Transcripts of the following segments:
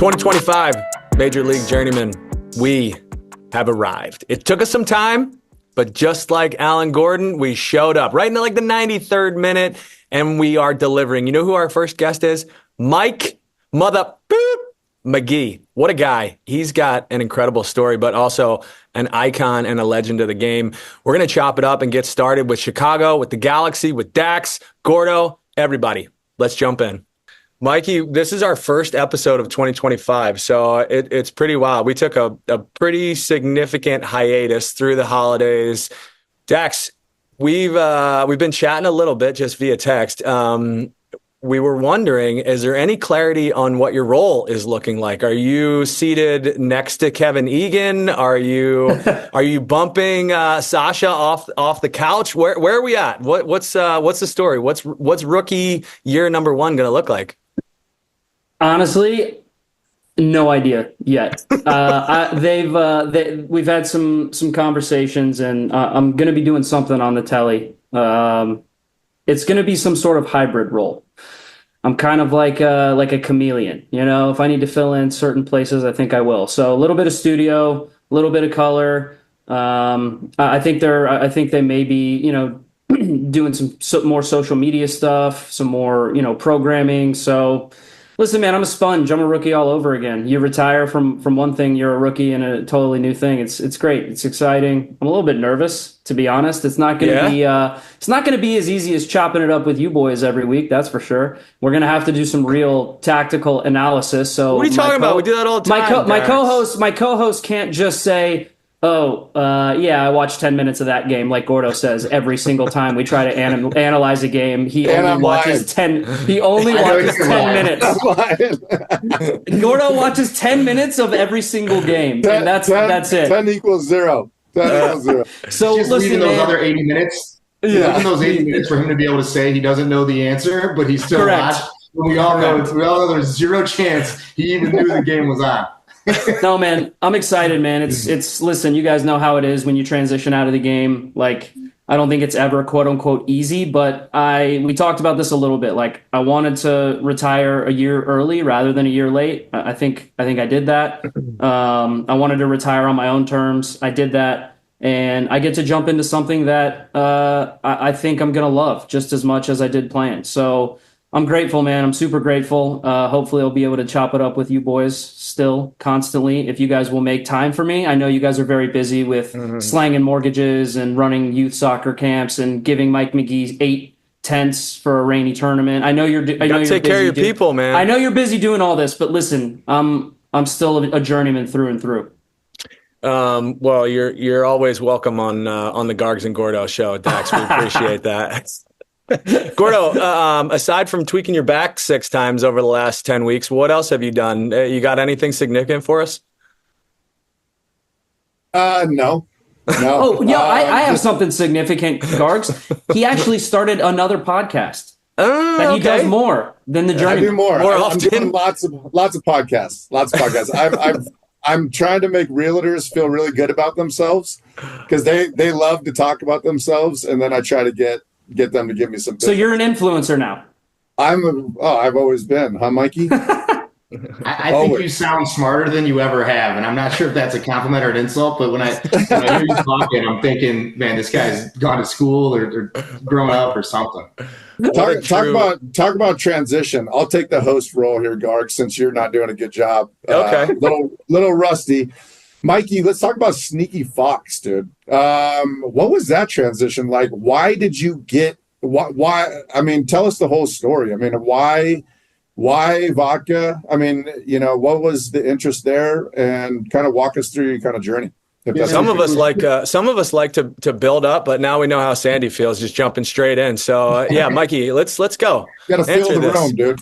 2025 Major League Journeymen, we have arrived. It took us some time, but just like Alan Gordon, we showed up right in the 93rd minute, and we are delivering. You know who our first guest is? Mike Magee. What a guy. He's got an incredible story, but also an icon and a legend of the game. We're going to chop it up and get started with Chicago, with the Galaxy, with Dax, Gordo, everybody. Let's jump in. Mikey, this is our first episode of 2025, so it's pretty wild. We took a pretty significant hiatus through the holidays. Dax, we've been chatting a little bit just via text. We were wondering, is there any clarity on what your role is looking like? Are you seated next to Kevin Egan? Are you bumping Sasha off the couch? Where are we at? What's the story? What's rookie year number one going to look like? Honestly, no idea yet. We've had some conversations, and I'm going to be doing something on the telly. It's going to be some sort of hybrid role. I'm kind of like a chameleon, you know. If I need to fill in certain places, I think I will. So a little bit of studio, a little bit of color. I think they may be, you know, doing some more social media stuff, some more, you know, programming. So. Listen, man, I'm a sponge. I'm a rookie all over again. You retire from one thing, you're a rookie in a totally new thing. It's great. It's exciting. I'm a little bit nervous, to be honest. It's not going to be as easy as chopping it up with you boys every week. That's for sure. We're going to have to do some real tactical analysis. So what are you talking about? We do that all the time. My co-host can't just say, I watched 10 minutes of that game, like Gordo says every single time we try to analyze a game. He only watches 10 minutes. Gordo watches 10 minutes of every single game, and that's it. 10 equals 0. 10 equals 0. So just listen, those other 80 minutes. Yeah, leaving those 80 minutes for him to be able to say he doesn't know the answer, but he's still watched. We all know there's zero chance he even knew the game was on. No, man, I'm excited, man. It's listen, you guys know how it is when you transition out of the game. Like, I don't think it's ever quote unquote easy, but we talked about this a little bit. Like, I wanted to retire a year early rather than a year late. I think I did that. I wanted to retire on my own terms. I did that, and I get to jump into something that I think I'm gonna love just as much as I did playing. So I'm grateful, man. I'm super grateful. Hopefully I'll be able to chop it up with you boys still constantly if you guys will make time for me. I know you guys are very busy with slanging mortgages and running youth soccer camps and giving Mike Magee 8 tents for a rainy tournament. I know you're take care of your people, man. I know you're busy doing all this, but listen, I'm still a journeyman through and through. Well, you're always welcome on the Gargs and Gordo show, Dax. We appreciate that. Gordo, aside from tweaking your back 6 times over the last 10 weeks, what else have you done? You got anything significant for us? No. Oh, yeah, I have something significant, Gargs. He actually started another podcast. He does more than the Journeymen. I do more. I'm doing lots of podcasts. I'm trying to make realtors feel really good about themselves because they love to talk about themselves, and then I try to get them to give me some business. So you're an influencer now. I've always been, huh, Mikey? I think you sound smarter than you ever have, and I'm not sure if that's a compliment or an insult, but when I hear you talking, I'm thinking, man, this guy's gone to school or grown up or something. Talk about transition. I'll take the host role here, Garg, since you're not doing a good job. Okay. Little rusty. Mikey, let's talk about Sneaky Fox, dude. What was that transition like? Why did you get why? I mean, tell us the whole story. I mean, why vodka? I mean, you know, what was the interest there? And kind of walk us through your kind of journey. Some of us like to build up, but now we know how Sandy feels, just jumping straight in. So yeah, Mikey, let's go. You got to feel the room, dude.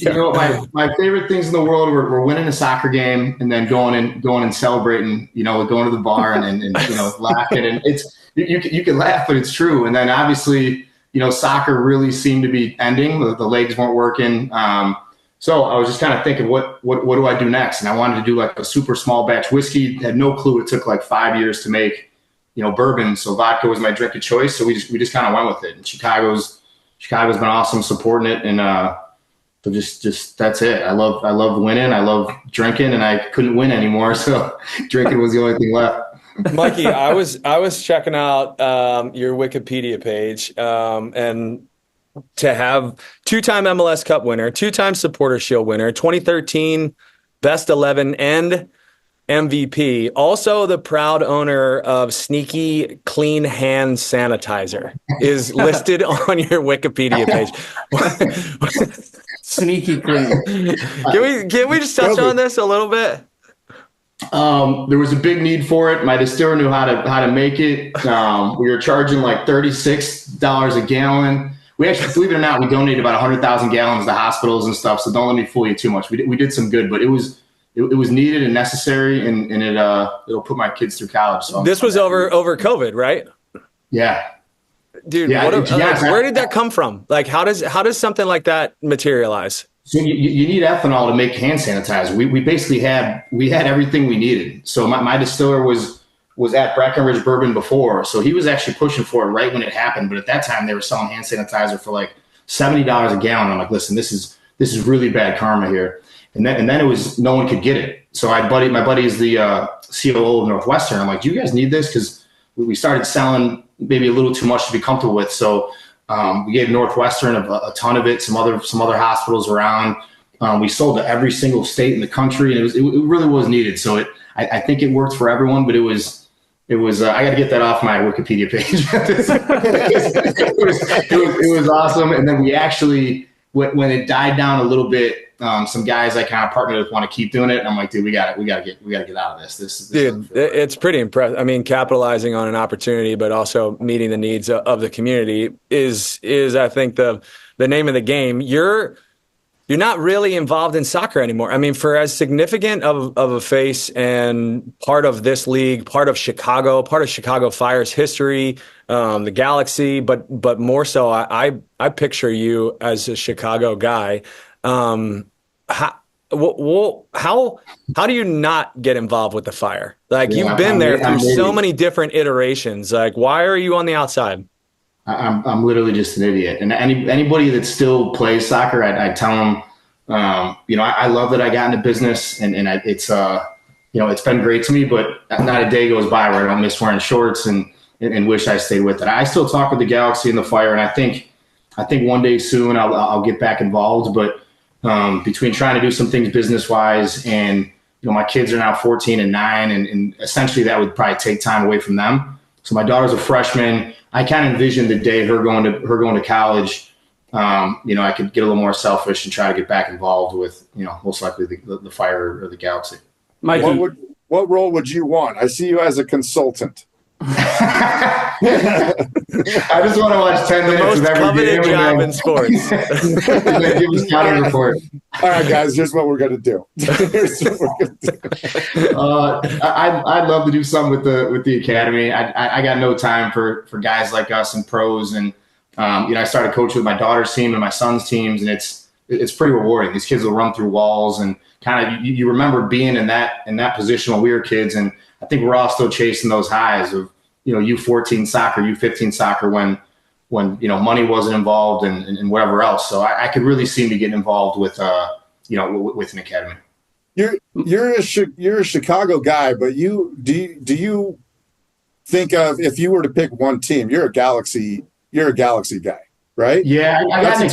You know, my favorite things in the world were winning a soccer game and then going and celebrating. You know, going to the bar and you know, laughing. And it's you can laugh, but it's true. And then obviously, you know, soccer really seemed to be ending. The legs weren't working. So I was just kind of thinking, what do I do next? And I wanted to do like a super small batch whiskey. Had no clue it took like 5 years to make, you know, bourbon. So vodka was my drink of choice. So we just kind of went with it. And Chicago's been awesome supporting it. And So just that's it. I love winning. I love drinking, and I couldn't win anymore, so drinking was the only thing left. Mikey, I was checking out your Wikipedia page, and to have two-time MLS Cup winner, two-time Supporter Shield winner, 2013 Best 11 and MVP, also the proud owner of Sneaky Clean Hand Sanitizer, is listed on your Wikipedia page. Sneaky clean. Can we just touch on this a little bit? There was a big need for it. My distiller knew how to make it. We were charging like $36 a gallon. We actually, believe it or not, we donated about 100,000 gallons to hospitals and stuff. So don't let me fool you too much. We did some good, but it was needed and necessary, and it'll put my kids through college. So this was over COVID, right? Yeah. Dude, yeah, where did that come from? Like, how does something like that materialize? So you need ethanol to make hand sanitizer. We basically had everything we needed. So my distiller was at Breckenridge Bourbon before, so he was actually pushing for it right when it happened. But at that time, they were selling hand sanitizer for like $70 a gallon. I'm like, listen, this is really bad karma here. And then it was no one could get it. So my buddy is the COO of Northwestern. I'm like, do you guys need this? Because we started selling maybe a little too much to be comfortable with. So we gave Northwestern a ton of it. Some other hospitals around. We sold to every single state in the country, and it really was needed. So I think it worked for everyone, but it was. I got to get that off my Wikipedia page. it was awesome. And then we actually, when it died down a little bit, some guys I kind of partnered with want to keep doing it. And I'm like, dude, we got to get out of this. Dude, it's pretty impressive. I mean, capitalizing on an opportunity, but also meeting the needs of the community is I think the name of the game. You're not really involved in soccer anymore. I mean, for as significant of a face and part of this league, part of Chicago Fire's history, the Galaxy, but more so, I picture you as a Chicago guy. How do you not get involved with the Fire? Like, you've been there through so many different iterations. Like, why are you on the outside? I'm literally just an idiot. And anybody that still plays soccer, I tell them, I love that I got into business, and it's been great to me, but not a day goes by where I don't miss wearing shorts and wish I stayed with it. I still talk with the Galaxy and the Fire, and I think one day soon I'll get back involved. But between trying to do some things business wise, and my kids are now 14 and 9, and essentially that would probably take time away from them. So my daughter's a freshman. I kind of envision the day her going to college. I could get a little more selfish and try to get back involved with, most likely the Fire or the Galaxy. Mikey, what role would you want? I see you as a consultant. I just want to watch 10 minutes of every game. Job in sports. And then give a scouting report. All right, guys, here's what we're going to do. I'd love to do something with the academy. I got no time for guys like us and pros. And, I started coaching with my daughter's team and my son's teams, and it's pretty rewarding. These kids will run through walls, and kind of you remember being in that position when we were kids. And I think we're all still chasing those highs of, U14 soccer, U15 soccer when money wasn't involved and whatever else. So I could really see me getting involved with with an academy. You're a Chicago guy, but do you think of, if you were to pick one team, you're a Galaxy guy, right? Yeah, I got an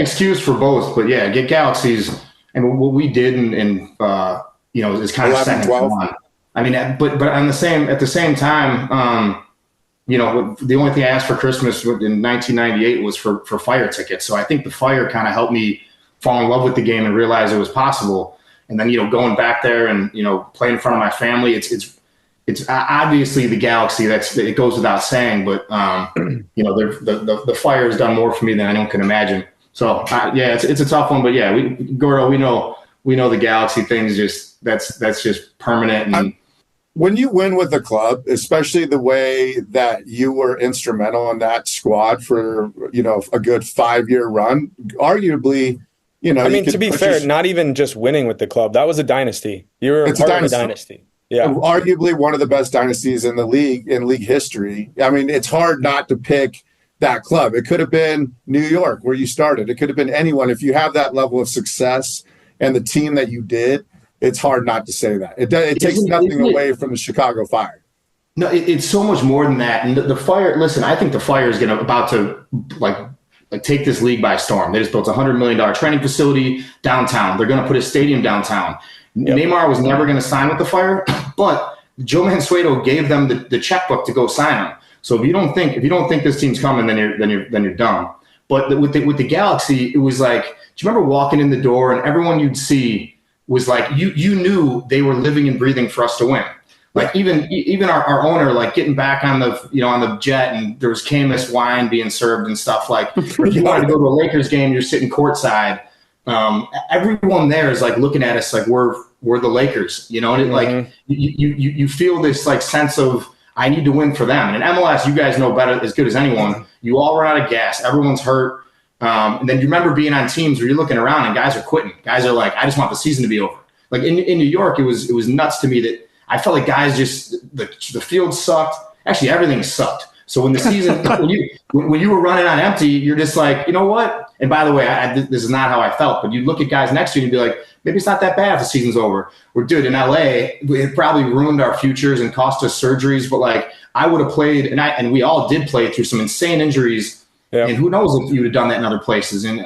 excuse for both, but yeah, get Galaxies and what we did and is kind of 11, second 12. to one. I mean, but at the same time, the only thing I asked for Christmas in 1998 was for Fire tickets. So I think the Fire kind of helped me fall in love with the game and realize it was possible. And then, going back there and, playing in front of my family, it's obviously the Galaxy. It goes without saying, but the Fire has done more for me than anyone can imagine. So it's a tough one, but yeah, Gordo, we know the Galaxy thing's that's just permanent. And when you win with the club, especially the way that you were instrumental in that squad for, a good 5-year run, arguably, I mean, to be fair, not even just winning with the club. That was a dynasty. You were part of a dynasty. Yeah. Arguably one of the best dynasties in the league, in league history. I mean, it's hard not to pick that club. It could have been New York where you started. It could have been anyone. If you have that level of success and the team that you did, it's hard not to say that. It takes nothing away from the Chicago Fire. No, it's so much more than that. And the Fire, listen, I think the Fire is about to like take this league by storm. They just built a $100 million training facility downtown. They're going to put a stadium downtown. Yep. Neymar was never going to sign with the Fire, but Joe Mansueto gave them the checkbook to go sign him. So if you don't think this team's coming, then you're dumb. But with the Galaxy, it was like, do you remember walking in the door and everyone you'd see was like, you knew they were living and breathing for us to win. Like even our owner, like getting back on the jet, and there was Camus wine being served and stuff. Like if you wanted to go to a Lakers game, you're sitting courtside. Everyone there is like looking at us like we're the Lakers, you know. And it, like you feel this like sense of I need to win for them. And in MLS, you guys know better as good as anyone. You all run out of gas. Everyone's hurt. And then you remember being on teams where you're looking around and guys are quitting. Guys are like, I just want the season to be over. Like in New York, it was nuts to me that I felt like guys just the field sucked. Actually, everything sucked. So when the season when you were running on empty, you're just like, you know what? And by the way, this is not how I felt. But you look at guys next to you and you'd be like, maybe it's not that bad if the season's over. Or dude, in LA, it probably ruined our futures and cost us surgeries. But like I would have played, and we all did play through some insane injuries. Yeah. And who knows if you would have done that in other places. And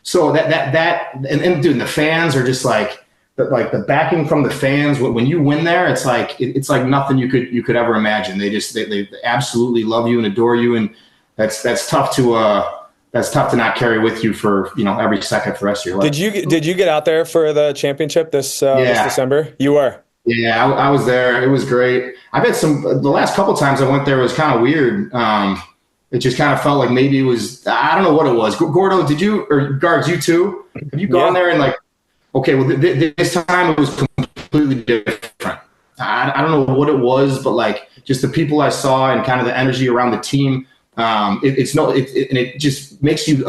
so and dude, the fans are just like the backing from the fans. When you win there, it's like nothing you could ever imagine. They absolutely love you and adore you, and that's tough to not carry with you for every second for the rest of your life. Did you get out there for the championship this December? You were. Yeah, I was there. It was great. I've had the last couple times I went there was kind of weird. It just kind of felt like maybe it was, I don't know what it was. Gordo, did you, or Guards, you too? Have you gone there and like, okay, well, this time it was completely different. I don't know what it was, but like just the people I saw and kind of the energy around the team, it just makes you,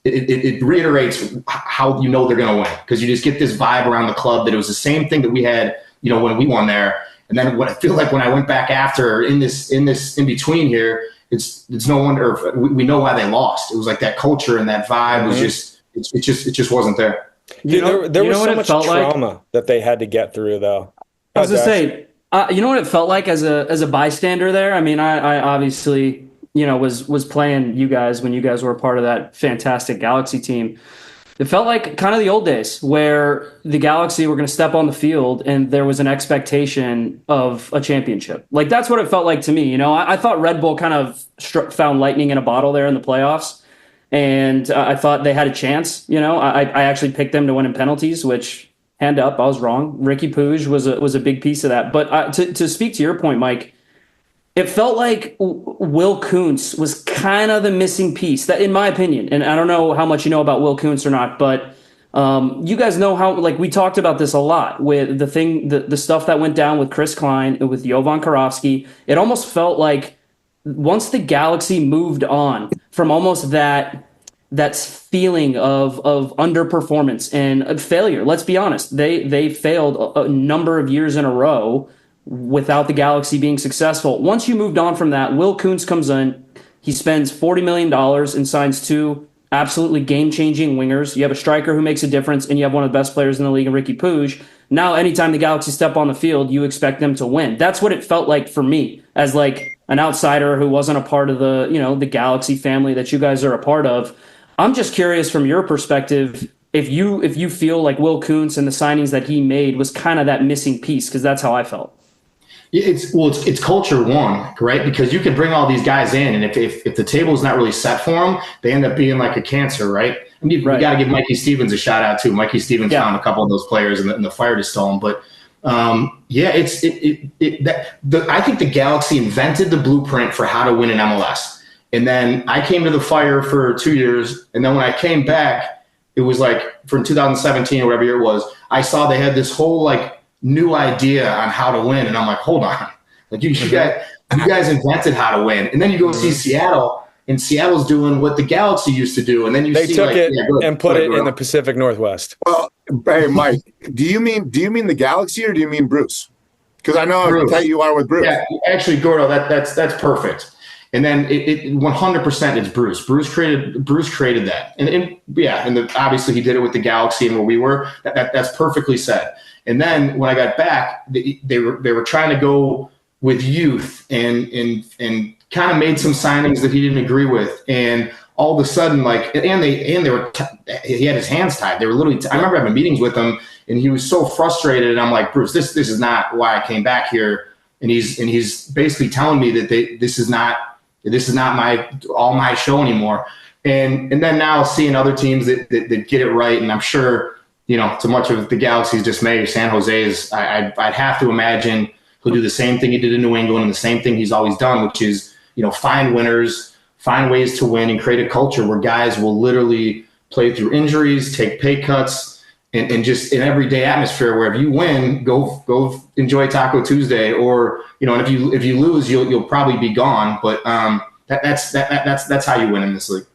it reiterates how they're going to win, because you just get this vibe around the club that it was the same thing that we had, when we won there. And then what I feel like when I went back after in between here, it's no wonder we know why they lost. It was like that culture and that vibe was it just wasn't there. There was so much trauma that they had to get through, though. I was gonna say, you know what it felt like as a bystander there. I mean, I obviously was playing you guys when you guys were a part of that fantastic Galaxy team. It felt like kind of the old days where the Galaxy were going to step on the field and there was an expectation of a championship. Like that's what it felt like to me. I thought Red Bull kind of found lightning in a bottle there in the playoffs, and I thought they had a chance. I actually picked them to win in penalties, which, hand up, I was wrong. Ricky Puig was a big piece of that. But to speak to your point, Mike, it felt like Will Kuntz was kind of the missing piece, that, in my opinion. And I don't know how much you know about Will Kuntz or not, but you guys know how, like, we talked about this a lot with the stuff that went down with Chris Klein and with Jovan Karofsky. It almost felt like once the Galaxy moved on from almost that feeling of underperformance and failure. Let's be honest, they failed a number of years in a row without the Galaxy being successful. Once you moved on from that, Will Kuntz comes in. He spends $40 million and signs two absolutely game-changing wingers. You have a striker who makes a difference, and you have one of the best players in the league in Ricky Puig. Now, anytime the Galaxy step on the field, you expect them to win. That's what it felt like for me as like an outsider who wasn't a part of the Galaxy family that you guys are a part of. I'm just curious from your perspective if you feel like Will Kuntz and the signings that he made was kind of that missing piece, because that's how I felt. It's culture one, right? Because you can bring all these guys in, and if the table is not really set for them, they end up being like a cancer, right? I mean, we got to give Mikey Stevens a shout out too. Mikey Stevens found a couple of those players in the Fire to stall them, but I think the Galaxy invented the blueprint for how to win in MLS. And then I came to the Fire for 2 years, and then when I came back, it was like from 2017 or whatever year it was, I saw they had this whole like new idea on how to win, and I'm like, hold on, like you guys invented how to win. And then you go see Seattle, and Seattle's doing what the Galaxy used to do, and then they took it and put it in the Pacific Northwest. Well, hey Mike, do you mean the Galaxy or do you mean Bruce? Because I know how tight you are with Bruce. Yeah, actually, Gordo, that's perfect. And then it 100% it's Bruce. Bruce created that. Obviously he did it with the Galaxy and where we were. That's perfectly said. And then when I got back, they were trying to go with youth and kind of made some signings that he didn't agree with. And all of a sudden, he had his hands tied. They were literally. I remember having meetings with him, and he was so frustrated. And I'm like, Bruce, this is not why I came back here. And he's basically telling me that this is not my show anymore. And then now seeing other teams that get it right, and I'm sure to much of the Galaxy's dismay, San Jose is. I'd have to imagine he'll do the same thing he did in New England and the same thing he's always done, which is find winners. Find ways to win and create a culture where guys will literally play through injuries, take pay cuts, and just an everyday atmosphere where if you win, go enjoy Taco Tuesday, or and if you lose, you'll probably be gone. But that's how you win in this league.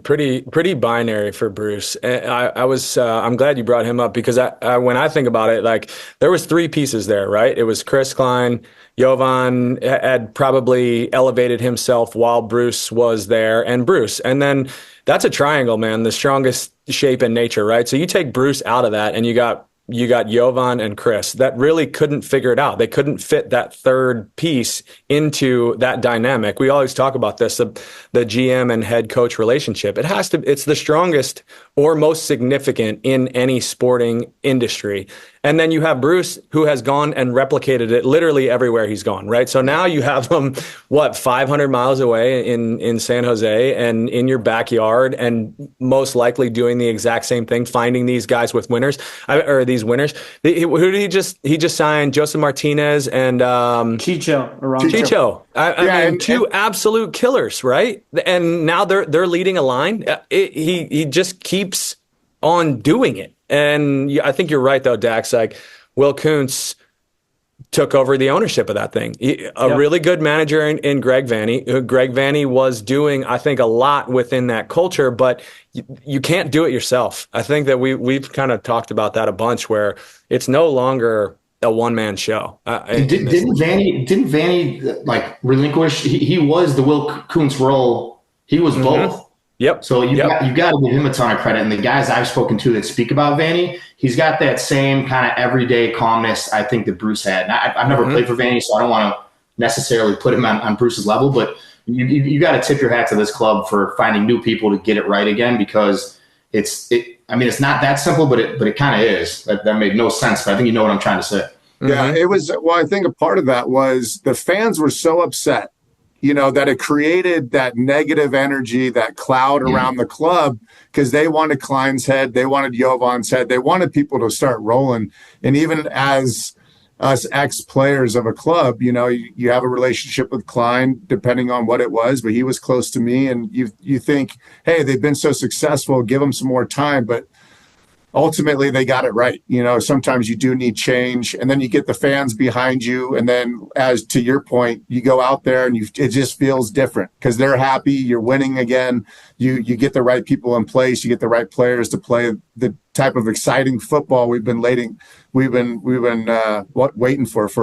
Pretty binary for Bruce. I'm glad you brought him up because when I think about it, like there was three pieces there, right? It was Chris Klein, Jovan had probably elevated himself while Bruce was there, and Bruce. And then that's a triangle, man, the strongest shape in nature, right? So you take Bruce out of that and you got Jovan and Chris that really couldn't figure it out. They couldn't fit that third piece into that dynamic. We always talk about this, the GM and head coach relationship. It's the strongest or most significant in any sporting industry. And then you have Bruce, who has gone and replicated it literally everywhere he's gone, right? So now you have him, 500 miles away in San Jose and in your backyard, and most likely doing the exact same thing, finding these guys with winners, or these winners. Who did he just signed? Joseph Martinez and Chicho. I mean, two absolute killers, right? And now they're leading a line. He just keeps on doing it. And I think you're right, though, Dax. Like, Will Kuntz took over the ownership of that thing. Really good manager in Greg Vanney. Greg Vanney was doing, I think, a lot within that culture, but you can't do it yourself. I think that we've kind of talked about that a bunch, where it's no longer a one-man show. Didn't Vanney like relinquish? He was the Will Kuntz role. He was both. Yep. So you got to give him a ton of credit. And the guys I've spoken to that speak about Vanney, he's got that same kind of everyday calmness I think that Bruce had. And I've never played for Vanney, so I don't want to necessarily put him on Bruce's level. But you got to tip your hat to this club for finding new people to get it right again, because it's not that simple, but it kind of is. That made no sense. But I think you know what I'm trying to say. Yeah, it was. Well, I think a part of that was the fans were so upset, that it created that negative energy, that cloud around the club, because they wanted Klein's head, they wanted Jovan's head, they wanted people to start rolling. And even as us ex-players of a club, you have a relationship with Klein, depending on what it was, but he was close to me, and you think, hey, they've been so successful, give them some more time, but ultimately they got it right. Sometimes you do need change, and then you get the fans behind you. And then, as to your point, you go out there and it just feels different because they're happy. You're winning again. You get the right people in place. You get the right players to play the type of exciting football we've been waiting for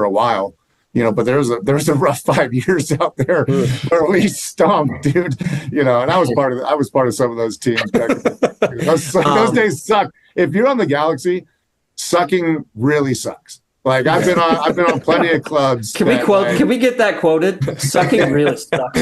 a while. But there was a rough 5 years out there where we stomped, dude. And I was part of some of those teams. Those days suck. If you're on the Galaxy, sucking really sucks. Like I've been on plenty of clubs. Can we get that quoted? Sucking really sucks.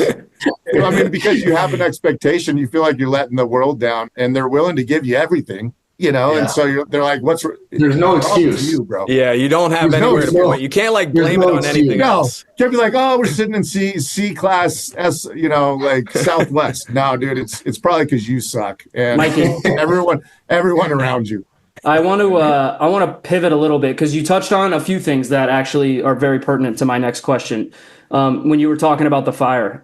Because you have an expectation, you feel like you're letting the world down, and they're willing to give you everything. And so they're like, there's no excuse, you, bro. Yeah, you don't have anywhere to point. You can't blame it on anything else. You can't be like, we're sitting in C class S, like Southwest. No, dude, it's probably because you suck, and Mikey, everyone around you. I want to pivot a little bit because you touched on a few things that actually are very pertinent to my next question. When you were talking about the Fire,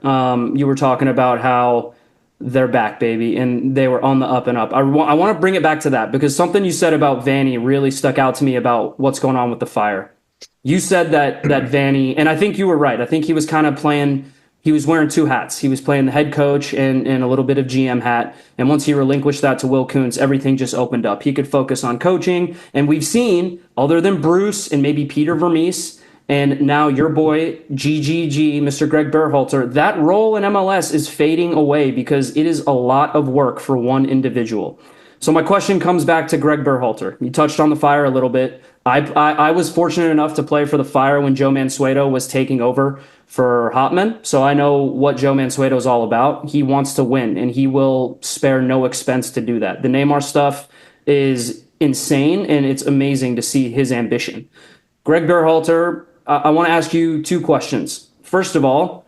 you were talking about how they're back, baby, and they were on the up and up. I want to bring it back to that because something you said about Vanney really stuck out to me about what's going on with the Fire. You said that Vanney, and I think you were right. I think he was kind of playing. He was wearing two hats. He was playing the head coach and a little bit of GM hat. And once he relinquished that to Will Kuntz, everything just opened up. He could focus on coaching. And we've seen, other than Bruce and maybe Peter Vermees And now your boy, GGG, Mr. Greg Berhalter, that role in MLS is fading away because it is a lot of work for one individual. So my question comes back to Greg Berhalter. You touched on the Fire a little bit. I was fortunate enough to play for the Fire when Joe Mansueto was taking over for Hotman. So I know what Joe Mansueto is all about. He wants to win, and he will spare no expense to do that. The Neymar stuff is insane, and it's amazing to see his ambition. Greg Berhalter, I want to ask you two questions. First of all,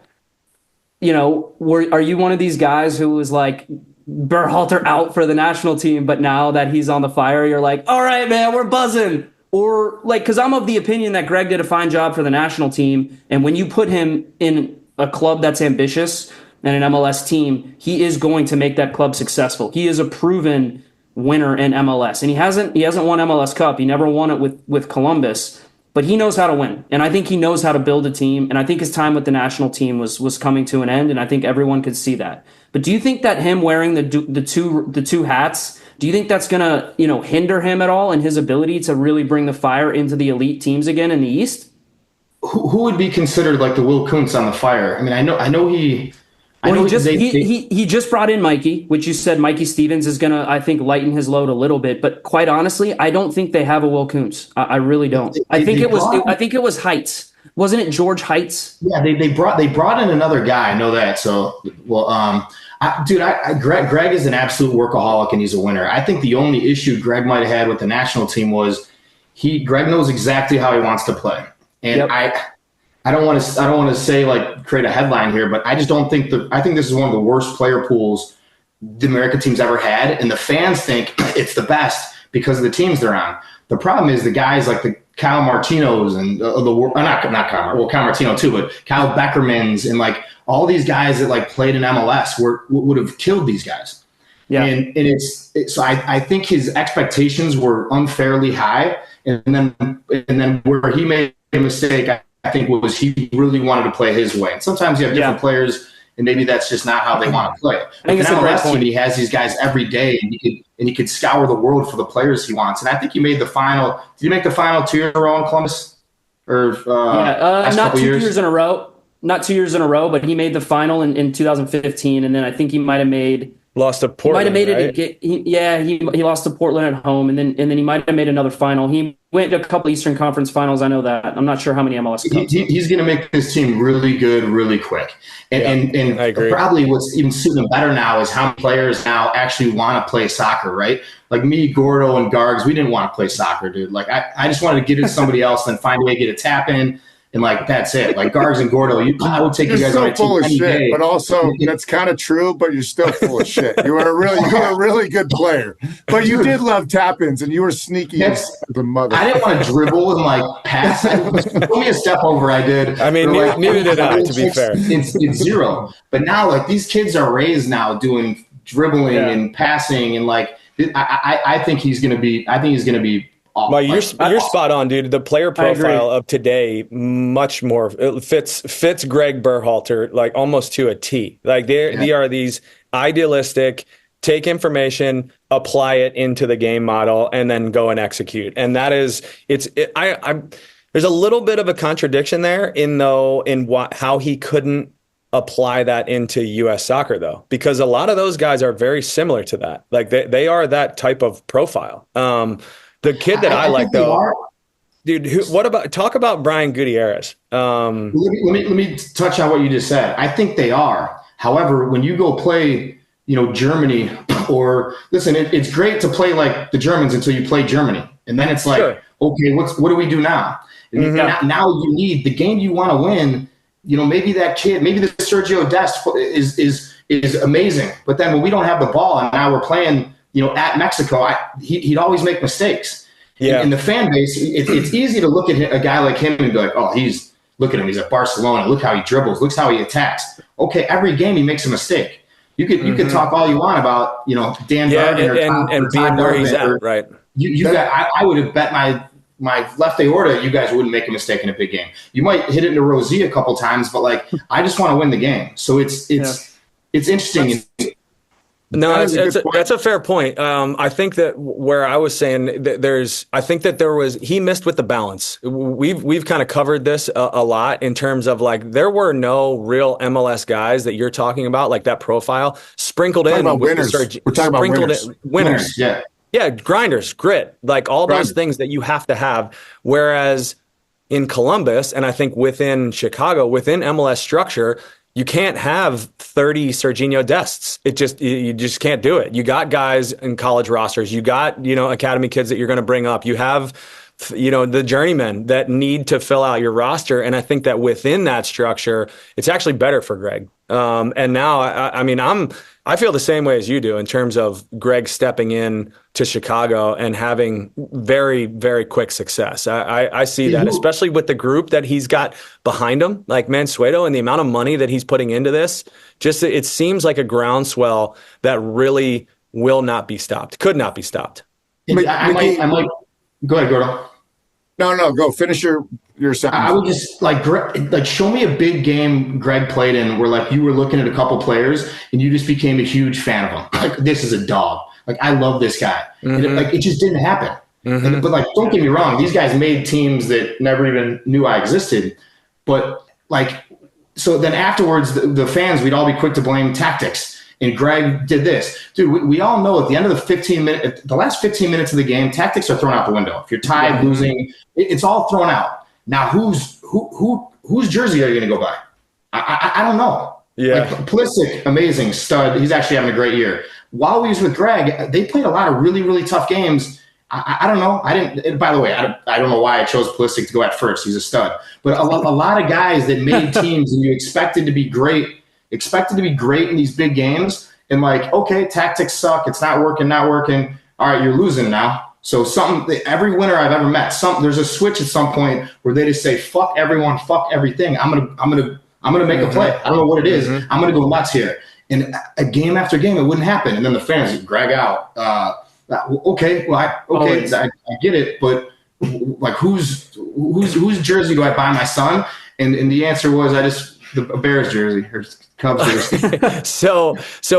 are you one of these guys who was like, Berhalter out for the national team, but now that he's on the Fire, you're like, all right, man, we're buzzing? Or like, because I'm of the opinion that Greg did a fine job for the national team, and when you put him in a club that's ambitious and an MLS team, he is going to make that club successful. He is a proven winner in MLS, and he hasn't won MLS Cup. He never won it with Columbus, but he knows how to win, and I think he knows how to build a team. And I think his time with the national team was coming to an end, and I think everyone could see that. But do you think that him wearing the two hats, do you think that's gonna hinder him at all in his ability to really bring the Fire into the elite teams again in the East? Who would be considered like the Will Kuntz on the Fire? I mean, I know he. He just brought in Mikey, which you said Mikey Stevens is gonna, I think, lighten his load a little bit. But quite honestly, I don't think they have a Will Kuntz. I really don't. I think it was Heights. Wasn't it George Heights? Yeah, they brought in another guy. I know that. So, Greg is an absolute workaholic and he's a winner. I think the only issue Greg might have had with the national team was Greg knows exactly how he wants to play, and yep. I don't want to say like create a headline here, but I just don't think I think this is one of the worst player pools the American team's ever had, and the fans think it's the best because of the teams they're on. The problem is the guys like the Kyle Martinos and Kyle Martino too, but Kyle Beckermans and like all these guys that like played in MLS would have killed these guys. Yeah, and so I think his expectations were unfairly high, and then where he made a mistake, I think was he really wanted to play his way. And sometimes you have different players, and maybe that's just not how they want to play. I think it's an MLS team, he has these guys every day, and he could scour the world for the players he wants. And I think he made the final. Did you make the final 2 years in a row in Columbus? Or not 2 years in a row. Not 2 years in a row, but he made the final in 2015, and then I think he might have made. Lost to Portland. He might have made it. He lost to Portland at home, and then he might have made another final. He went to a couple Eastern Conference finals. I know that. I'm not sure how many MLS Cups. He's going to make this team really good, really quick. And I agree. Probably what's even suiting him better now is how many players now actually want to play soccer, right? Like me, Gordo, and Gargs, we didn't want to play soccer, dude. Like I just wanted to get it to somebody else and find a way to get a tap in. And like that's it. Like Gargs and Gordo, I would take you guys on my team any day. But also that's kind of true. But you're still full of shit. You were a really good player, but you did love tap-ins and you were sneaky as the mother. I didn't want to dribble and like pass. Throw me a step over. I did. I mean, neither did I. To be fair, it's zero. But now, like these kids are raised now doing dribbling and passing, and like I think he's gonna be. I think he's gonna be. Well, you're spot on, dude. The player profile of today much more fits Greg Berhalter like almost to a T. Like they are these idealistic, take information, apply it into the game model, and then go and execute. And that is there's a little bit of a contradiction there how he couldn't apply that into U.S. soccer though, because a lot of those guys are very similar to that. Like they are that type of profile. The kid that I like though, dude. Talk about Brian Gutierrez? Let me touch on what you just said. I think they are. However, when you go play, Germany, or listen, it's great to play like the Germans until you play Germany, and then it's like, okay, what do we do now? Mm-hmm. Now you need the game you want to win. Maybe that kid, maybe the Sergio Dest is amazing, but then when we don't have the ball and now we're playing. At Mexico, he'd always make mistakes. Yeah. In the fan base, it's easy to look at a guy like him and be like, oh, look at him. He's at Barcelona. Look how he dribbles. Look how he attacks. Okay, every game he makes a mistake. You could talk all you want about, Dan Gargan and being where he's at, right? I would have bet my left aorta, you guys wouldn't make a mistake in a big game. You might hit it into Rosie a couple times, but like I just want to win the game. So it's interesting. No, That is a good point. that's a fair point. I think that where I was saying that I think that he missed with the balance. We've kind of covered this a lot in terms of like, there were no real MLS guys that you're talking about, like that profile sprinkled in. About with winners. The We're talking about winners. Winners. Yeah. Yeah. Grinders, grit, like all those things that you have to have. Whereas in Columbus, and I think within Chicago, within MLS structure, you can't have 30 Serginho Dests. You just can't do it. You got guys in college rosters. You got, academy kids that you're going to bring up. You have, the journeymen that need to fill out your roster. And I think that within that structure, it's actually better for Greg. And now, I feel the same way as you do in terms of Greg stepping in to Chicago and having very, very quick success. I see that, especially with the group that he's got behind him, like Mansueto, and the amount of money that he's putting into this. Just, it seems like a groundswell that really will not be stopped, could not be stopped. I might go ahead, Gordo. No, go finish your sentence. I would just like show me a big game Greg played in where like you were looking at a couple players and you just became a huge fan of him. Like, this is a dog. Like, I love this guy. Mm-hmm. And it just didn't happen. Mm-hmm. But like, don't get me wrong, these guys made teams that never even knew I existed. But like, so then afterwards, the fans, we'd all be quick to blame tactics. And Greg did this. Dude, we all know at the end of the last 15 minutes of the game, tactics are thrown out the window. If you're tied, losing, it's all thrown out. Now, whose jersey are you going to go by? I don't know. Yeah. Like, Pulisic, amazing stud. He's actually having a great year. While he was with Greg, they played a lot of really, really tough games. I don't know. By the way, I don't know why I chose Pulisic to go at first. He's a stud. But a lot of guys that made teams and you expected to be great in these big games, and like, okay, tactics suck. It's not working. All right, you're losing now. So every winner I've ever met, there's a switch at some point where they just say, fuck everyone, fuck everything. I'm gonna make a play. I don't know what it is. Mm-hmm. I'm gonna go nuts here. And a game after game, it wouldn't happen. And then the fans drag out. Okay, I get it, but like, whose jersey do I buy my son? And the answer was, the Bears jersey or Cubs jersey. So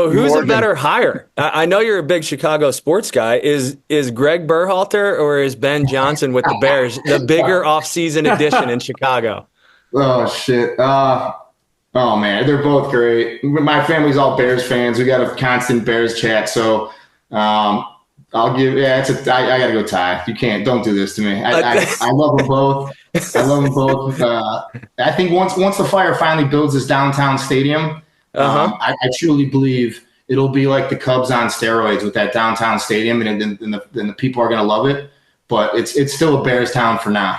who's a better hire? I know you're a big Chicago sports guy. Is Greg Berhalter or is Ben Johnson with the Bears the bigger offseason addition in Chicago? Oh shit. Oh man, they're both great. My family's all Bears fans. We got a constant Bears chat. So I'll give. Yeah, I gotta go tie. You don't do this to me. I love them both. I think once the Fire finally builds this downtown stadium, I truly believe it'll be like the Cubs on steroids with that downtown stadium, and the people are gonna love it. But it's still a Bears town for now.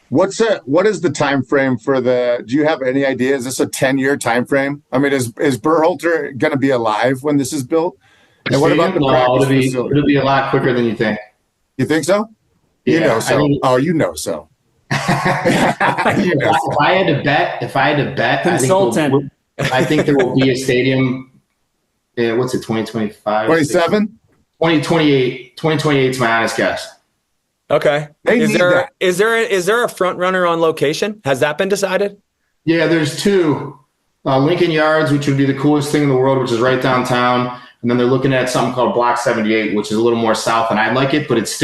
What is the time frame for do you have any idea? Is this a 10-year time frame? I mean, is Berhalter going to be alive when this is built? And what about the practice facility? It'll be a lot quicker than you think. You think so? Yeah, you know so. You know so. If I had to bet, Consultant. I think there will be a stadium. What's it? 2025. 27. 2028. 2028 is my honest guess. Okay. Is there a front runner on location? Has that been decided? Yeah, there's two. Lincoln Yards, which would be the coolest thing in the world, which is right downtown. And then they're looking at something called Block 78, which is a little more south, and I like it, but it's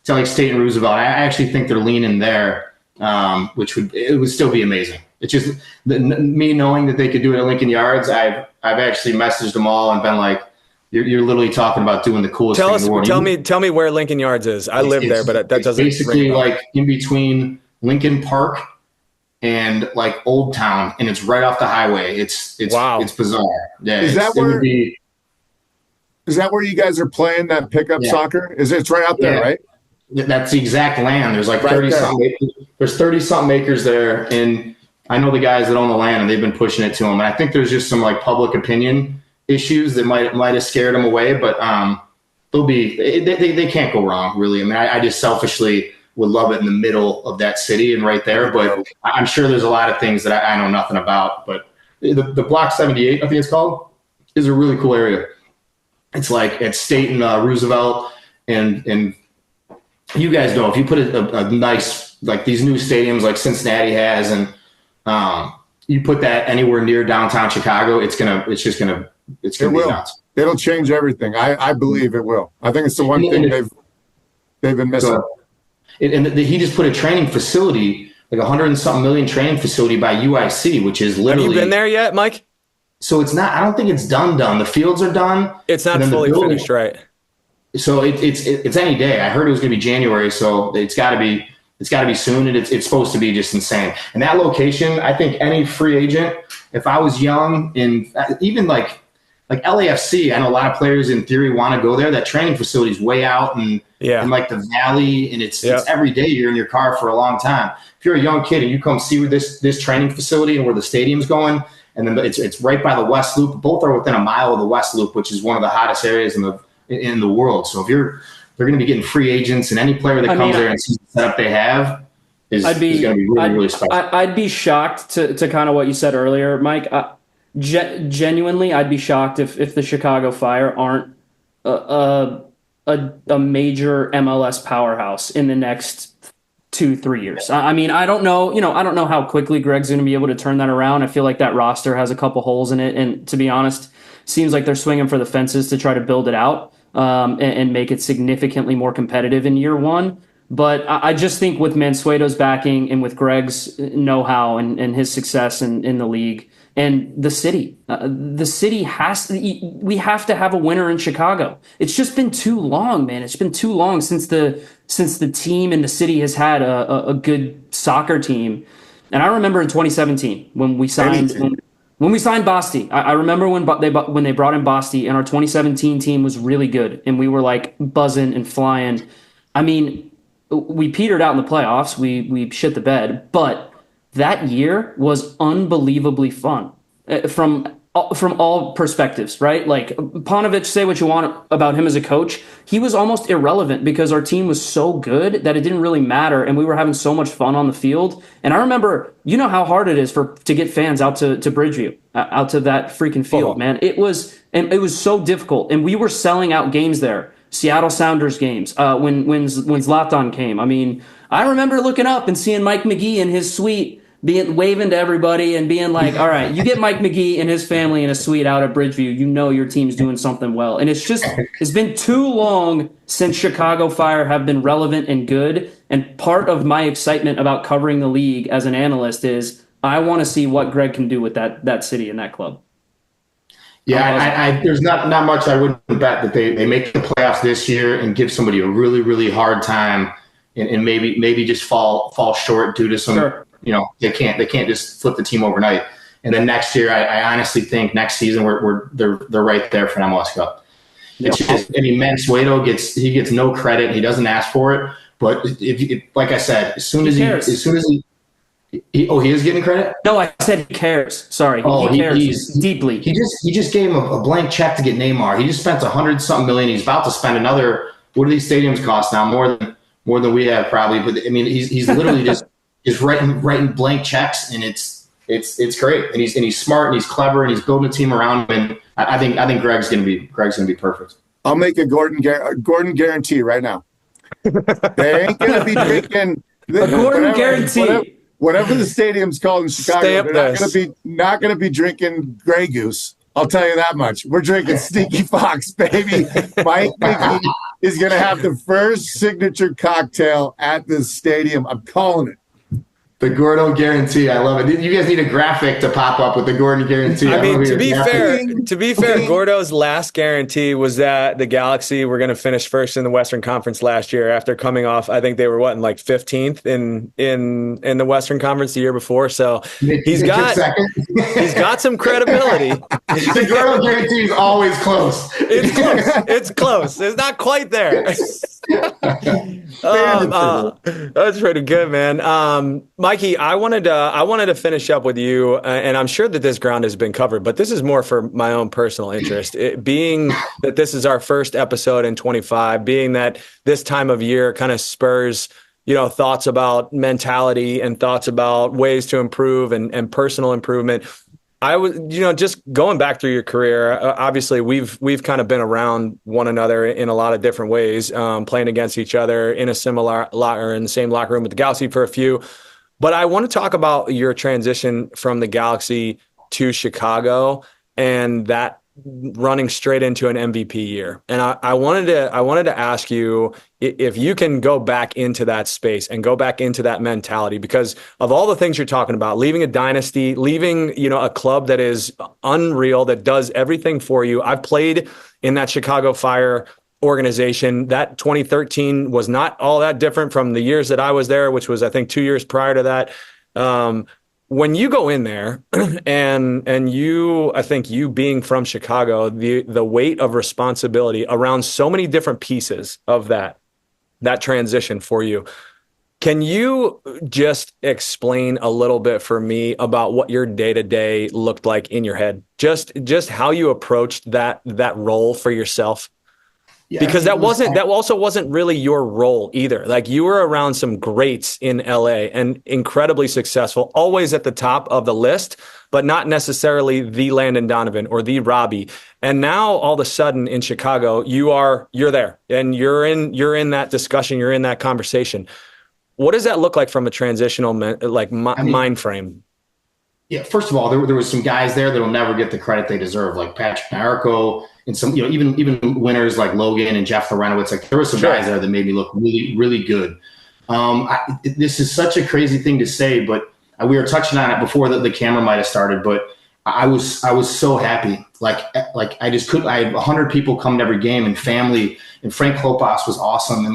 like State and Roosevelt. I actually think they're leaning there, which would still be amazing. It's just me knowing that they could do it at Lincoln Yards. I've actually messaged them all and been like, you're literally talking about doing the coolest thing in the world. Tell me where Lincoln Yards is. I live there, but that doesn't. Basically, like in between Lincoln Park and like Old Town, and it's right off the highway. It's wow. It's bizarre. Yeah, Is that where you guys are playing that pickup soccer? It's right out there, right? That's the exact land. There's like 30-something acres. There's 30-something acres there, and I know the guys that own the land, and they've been pushing it to them. And I think there's just some like public opinion issues that might have scared them away, but they can't go wrong, really. I mean, I just selfishly would love it in the middle of that city and right there, but I'm sure there's a lot of things that I know nothing about. But the Block 78, I think it's called, is a really cool area. It's like at State and Roosevelt, and you guys know if you put a nice, like these new stadiums like Cincinnati has, and you put that anywhere near downtown Chicago, it's gonna be nuts. It'll change everything. I believe it will. I think it's the one thing they've been missing. He just put a training facility, like $100 and something million training facility by UIC, which is literally. Have you been there yet, Mike? So it's not. I don't think it's done. The fields are done. It's not fully finished, right? So it's any day. I heard it was going to be January, so it's got to be soon, and it's supposed to be just insane. And that location, I think any free agent, if I was young, in even like LAFC, I know a lot of players in theory want to go there. That training facility is way out and in like the valley, and it's every day you're in your car for a long time. If you're a young kid and you come see where this training facility and where the stadium's going, and then it's right by the West Loop. Both are within a mile of the West Loop, which is one of the hottest areas in the world. So if they're going to be getting free agents, and any player that comes there and sees the setup they have is going to be really special. I'd be shocked to kind of what you said earlier, Mike. Genuinely, I'd be shocked if the Chicago Fire aren't a major MLS powerhouse in the next 2-3 years. I mean, I don't know. I don't know how quickly Greg's going to be able to turn that around. I feel like that roster has a couple holes in it, and to be honest, seems like they're swinging for the fences to try to build it out and make it significantly more competitive in year one. But I just think with Mansueto's backing and with Greg's know-how and his success in the league and the city we have to have a winner in Chicago. It's just been too long, man. It's been too long since the team and the city has had a good soccer team. And I remember in 2017 when we signed Basti. I remember when they brought in Basti, and our 2017 team was really good, and we were like buzzing and flying. I mean, we petered out in the playoffs. We shit the bed, but that year was unbelievably fun from all perspectives, right? Like Paunovic, say what you want about him as a coach, he was almost irrelevant because our team was so good that it didn't really matter, and we were having so much fun on the field. And I remember, you know how hard it is to get fans out to Bridgeview, out to that freaking field, man. It was so difficult, and we were selling out games there. Seattle Sounders games, when Zlatan came. I mean, I remember looking up and seeing Mike Magee in his suite, waving to everybody and being like, all right, you get Mike Magee and his family in a suite out at Bridgeview, you know your team's doing something well. And it's been too long since Chicago Fire have been relevant and good. And part of my excitement about covering the league as an analyst is I want to see what Greg can do with that city and that club. Yeah, there's not much I wouldn't bet that they make the playoffs this year and give somebody a really, really hard time and maybe just fall short due to some they can't just flip the team overnight. And then next year, I honestly think next season they're right there for an MLS Cup. It's just, I mean, Mansueto gets no credit. He doesn't ask for it. But if like I said, as soon as he he is getting credit? No, I said he cares. Sorry. Oh, he cares deeply. He just gave him a blank check to get Neymar. He just spent $100-something million. He's about to spend another. What do these stadiums cost now? More than we have probably. But I mean, he's literally just writing blank checks, and it's great. And he's smart and he's clever and he's building a team around him. And I think Greg's gonna be perfect. I'll make a Gordon guarantee right now. They ain't gonna be drinking. A Gordon guarantee. Whatever the stadium's called in Chicago, they're not going to be drinking Grey Goose. I'll tell you that much. We're drinking Sneaky Fox, baby. Mike Magee is going to have the first signature cocktail at this stadium. I'm calling it. The Gordo guarantee. I love it. You guys need a graphic to pop up with the Gordon guarantee. I mean, to be fair, Gordo's last guarantee was that the Galaxy were going to finish first in the Western Conference last year after coming off, I think they were in like 15th in the Western Conference the year before. So he's got some credibility. The Gordo guarantee is always close. It's close. It's close. It's not quite there. That's pretty good, man. Mikey, I wanted to finish up with you, and I'm sure that this ground has been covered, but this is more for my own personal interest. Being that this is our first episode in 25, being that this time of year kind of spurs, thoughts about mentality and thoughts about ways to improve and personal improvement. I was, just going back through your career, obviously we've kind of been around one another in a lot of different ways, playing against each other in a similar or in the same locker room with the Galaxy for a few. But I want to talk about your transition from the Galaxy to Chicago and that running straight into an MVP year. And I wanted to ask you if you can go back into that space and go back into that mentality, because of all the things you're talking about, leaving a dynasty, leaving, a club that is unreal, that does everything for you. I've played in that Chicago Fire organization. That 2013 was not all that different from the years that I was there, which was, I think, 2 years prior to that. When you go in there and I think you being from Chicago, the weight of responsibility around so many different pieces of that transition for you. Can you just explain a little bit for me about what your day-to-day looked like in your head? Just how you approached that role for yourself? Yeah, because that also wasn't really your role either. Like, you were around some greats in LA and incredibly successful, always at the top of the list, but not necessarily the Landon Donovan or the Robbie. And now all of a sudden in Chicago, you're there and you're in that discussion, you're in that conversation. What does that look like from a transitional mind frame? Yeah, first of all, there was some guys there that'll never get the credit they deserve, like Patrick Narco, and some, even winners like Logan and Jeff Lorenowitz. Like, there were some guys there that made me look really, really good. This is such a crazy thing to say, but we were touching on it before the camera might have started. But I was so happy. Like I just couldn't. I had 100 people come to every game, and family, and Frank Clopas was awesome. And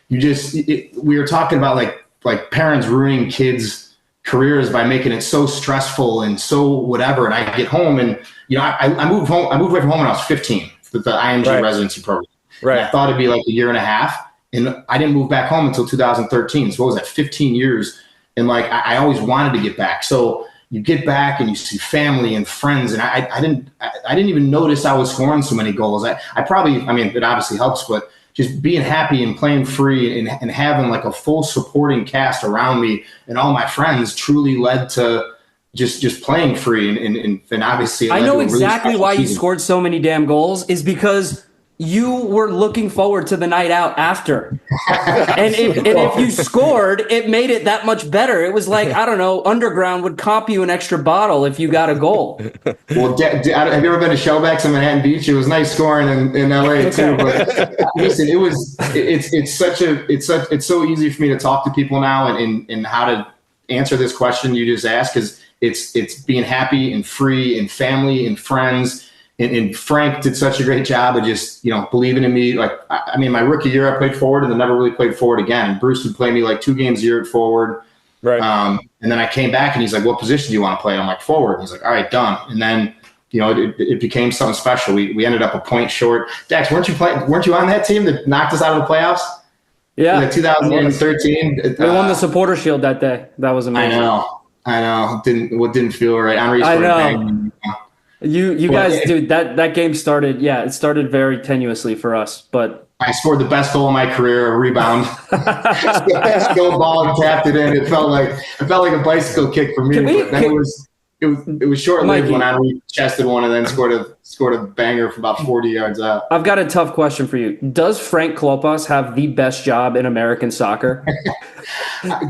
we were talking about like parents ruining kids' careers by making it so stressful and so whatever. And I get home and, I moved away from home when I was 15 with the IMG residency program. Right. And I thought it'd be like a year and a half, and I didn't move back home until 2013. So what was that, 15 years? And I always wanted to get back. So you get back and you see family and friends. And I didn't even notice I was scoring so many goals. It obviously helps, but just being happy and playing free and having like a full supporting cast around me and all my friends truly led to just playing free. And obviously, I know exactly why you scored so many damn goals is because you were looking forward to the night out after. and if you scored, it made it that much better. It was like, I don't know, Underground would comp you an extra bottle if you got a goal. Well, have you ever been to Shellbacks in Manhattan Beach? It was nice scoring in LA too. But listen, it's so easy for me to talk to people now and how to answer this question you just asked, because it's being happy and free and family and friends. And Frank did such a great job of just, believing in me. My rookie year I played forward and then never really played forward again. And Bruce would play me like 2 games a year at forward. Right. And then I came back and he's like, what position do you want to play? I'm like, forward. And he's like, all right, done. And then, it became something special. We ended up a point short. Dax, weren't you on that team that knocked us out of the playoffs? Yeah. In 2013. We won the Supporter Shield that day. That was amazing. I know. Didn't feel right. I know. You guys, dude, that game started. Yeah, it started very tenuously for us, but I scored the best goal of my career, a rebound. Go ball and tapped it in. It felt like a bicycle kick for me. It was short-lived when I chested one and then scored a banger from about 40 yards out. I've got a tough question for you. Does Frank Clopas have the best job in American soccer?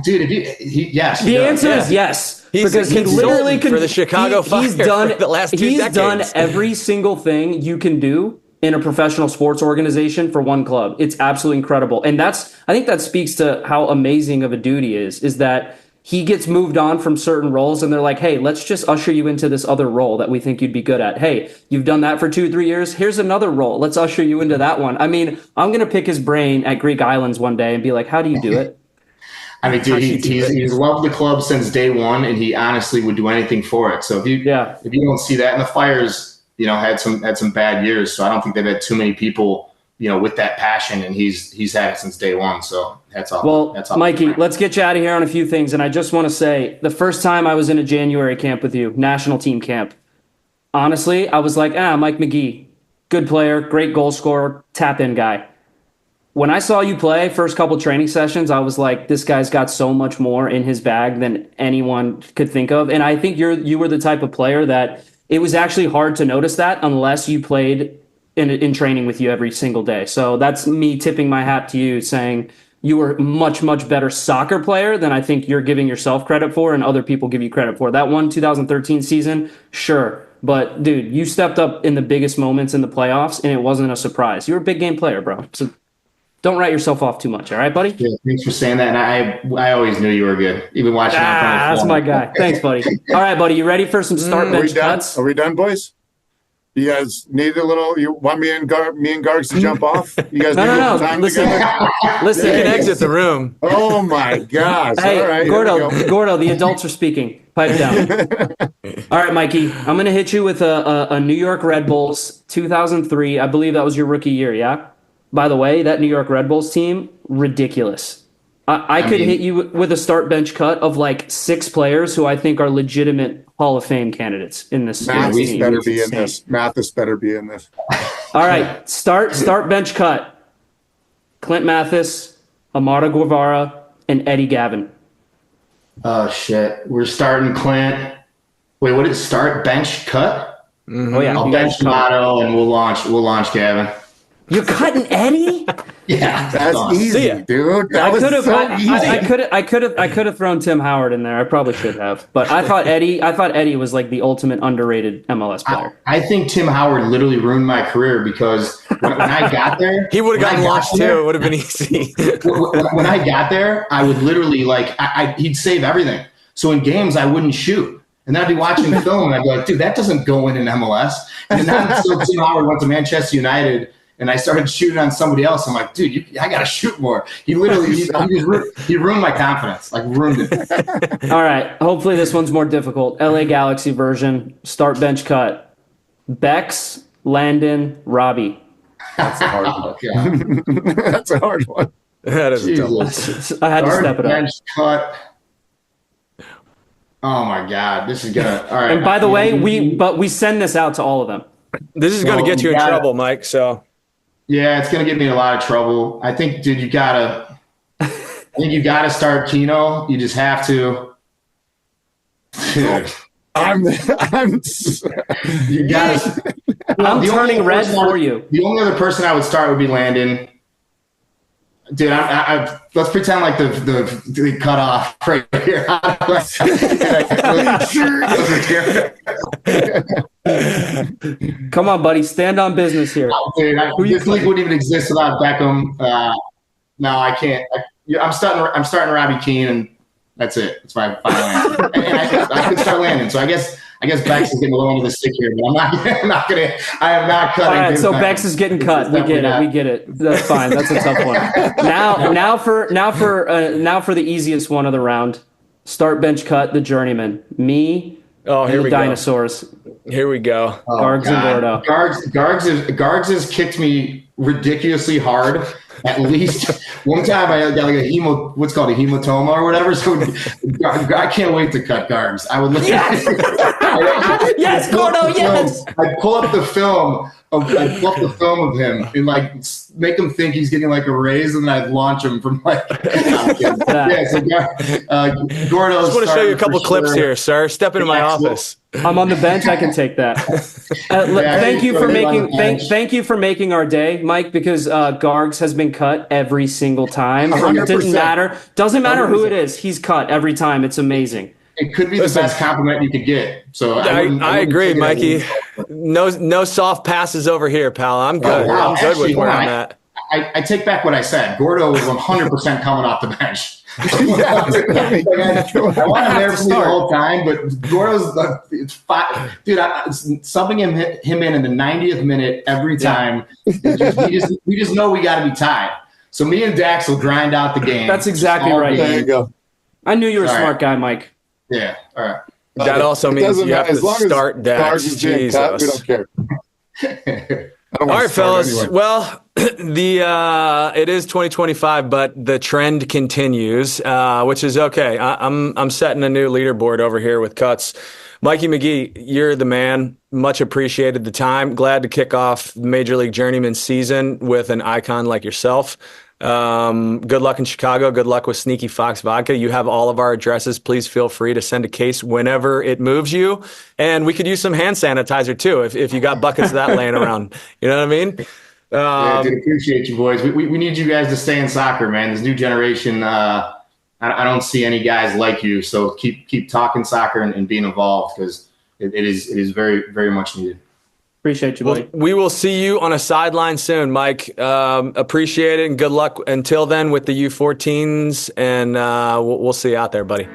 Dude, yes. The answer is yes. Because he literally for the Chicago Fire for the last 2 decades. He's done every single thing you can do in a professional sports organization for one club. It's absolutely incredible. And I think that speaks to how amazing of a dude he is that he gets moved on from certain roles and they're like, hey, let's just usher you into this other role that we think you'd be good at. Hey, you've done that for 2-3 years. Here's another role. Let's usher you into that one. I mean, I'm going to pick his brain at Greek Islands one day and be like, how do you do it? I mean, dude, he's loved the club since day one, and he honestly would do anything for it. So if you don't see that, and the Flyers, had some bad years, so I don't think they've had too many people, with that passion, and he's had it since day one. So that's all. Well, Mikey, let's get you out of here on a few things, and I just want to say the first time I was in a January camp with you, national team camp, honestly, I was like, Mike Magee, good player, great goal scorer, tap-in guy. When I saw you play first couple training sessions, I was like, this guy's got so much more in his bag than anyone could think of. And I think you were the type of player that it was actually hard to notice that unless you played in training with you every single day. So that's me tipping my hat to you, saying you were a much, much better soccer player than I think you're giving yourself credit for and other people give you credit for. That one 2013 season, sure, But dude, you stepped up in the biggest moments in the playoffs, and it wasn't a surprise. You're a big game player, bro. So don't write yourself off too much. All right, buddy. Yeah, thanks for saying that. And I always knew you were good, even watching. That's my guy. Thanks, buddy. All right, buddy. You ready for some start bench cuts? Are we done, boys? You guys need a little. You want me and Gargs to jump off? You guys need a little time together. Listen, you can exit the room. Oh my gosh! Hey, all right, Gordo, the adults are speaking. Pipe down. All right, Mikey, I'm going to hit you with a New York Red Bulls 2003. I believe that was your rookie year, yeah? By the way, that New York Red Bulls team, ridiculous. I could hit you with a start bench cut of like 6 players who I think are legitimate Hall of Fame candidates in this team. Mathis better be in this. Mathis better be in this. All right, start bench cut. Clint Mathis, Amado Guevara, and Eddie Gavin. Oh shit! We're starting Clint. Wait, what is start bench cut? Oh yeah, I'll bench Amado and we'll launch Gavin. You're cutting Eddie? Yeah, that's easy, dude. That was so easy. I could have thrown Tim Howard in there. I probably should have, but I thought Eddie was like the ultimate underrated MLS player. I think Tim Howard literally ruined my career because when I got there, he would have gotten launched too. It would have been easy. When I got there, I would literally he'd save everything. So in games, I wouldn't shoot. And then I'd be watching film and I'd be like, dude, that doesn't go in MLS. And then until Tim Howard went to Manchester United and I started shooting on somebody else, I'm like, dude, I got to shoot more. He literally, he ruined my confidence, ruined it. All right. Hopefully this one's more difficult. LA Galaxy version, start bench cut. Bex, Landon, Robbie. That's a hard one. That's a hard one. That is a tough one. I had to step it up. Bench cut. Oh my God, this is gonna. All right. And by the way, we send this out to all of them. This is going to get you in trouble, Mike. So. Yeah, it's gonna get me in a lot of trouble. I think, dude, you gotta start Keno. You just have to. Dude. I'm you gotta. I'm turning red for you. The only other person I would start would be Landon. Dude, let's pretend like the cut off right here. Come on, buddy, stand on business here. Dude, this league wouldn't even exist without Beckham. No, I can't. I'm starting Robbie Keane, and that's it. That's my final answer. And I could start Landon. So I guess Bex is getting a little under the stick here, but I am not cutting. All right, so Bex is getting cut. We get it. That's fine. That's a tough one. Now for the easiest one of the round. Start bench cut the Journeymen. Me. Oh, here we go. Dinosaurs. Here we go. Gargs and Gordo. Gargs has kicked me ridiculously hard. At least one time I got like what's called a hematoma or whatever. So I can't wait to cut Gargs. I would look at it. Yes, Gordo, yes. I'd pull up the film of him and make him think he's getting like a raise, and then I'd launch him from Gordo. I just want to show you a couple clips here, sir. Step into my office. I'm on the bench. I can take that. Thank you for making our day, Mike, because Gargs has been cut every single time. 100%. It doesn't matter who it is. He's cut every time. It's amazing. It could be the best compliment you could get. So I agree, Mikey. No soft passes over here, pal. I'm good. I'm good with where I'm at. I take back what I said. Gordo was 100% coming off the bench. I want him there for the whole time, but Gordo's it's five. Dude, subbing him in the 90th minute every time. We just know we got to be tied. So me and Dax will grind out the game. That's exactly right. There you go. I knew you were a smart guy, Mike. Yeah. All right. That also means you have to start Dax. Jesus. We don't care. All right, fellas. Anyway. Well, it is 2025, but the trend continues, which is okay. I'm setting a new leaderboard over here with cuts. Mikey Magee, you're the man. Much appreciated the time. Glad to kick off Major League Journeyman season with an icon like yourself. Good luck in Chicago. Good luck with Sneaky Fox Vodka. You have all of our addresses. Please feel free to send a case whenever it moves you. And we could use some hand sanitizer too if you got buckets of that laying around. You know what I mean? Yeah, dude, appreciate you boys. We need you guys to stay in soccer, man. This new generation, I don't see any guys like you. So keep talking soccer and being involved because it is very, very much needed. Appreciate you, buddy. Well, we will see you on a sideline soon, Mike. Appreciate it, and good luck until then with the U14s, and we'll see you out there, buddy.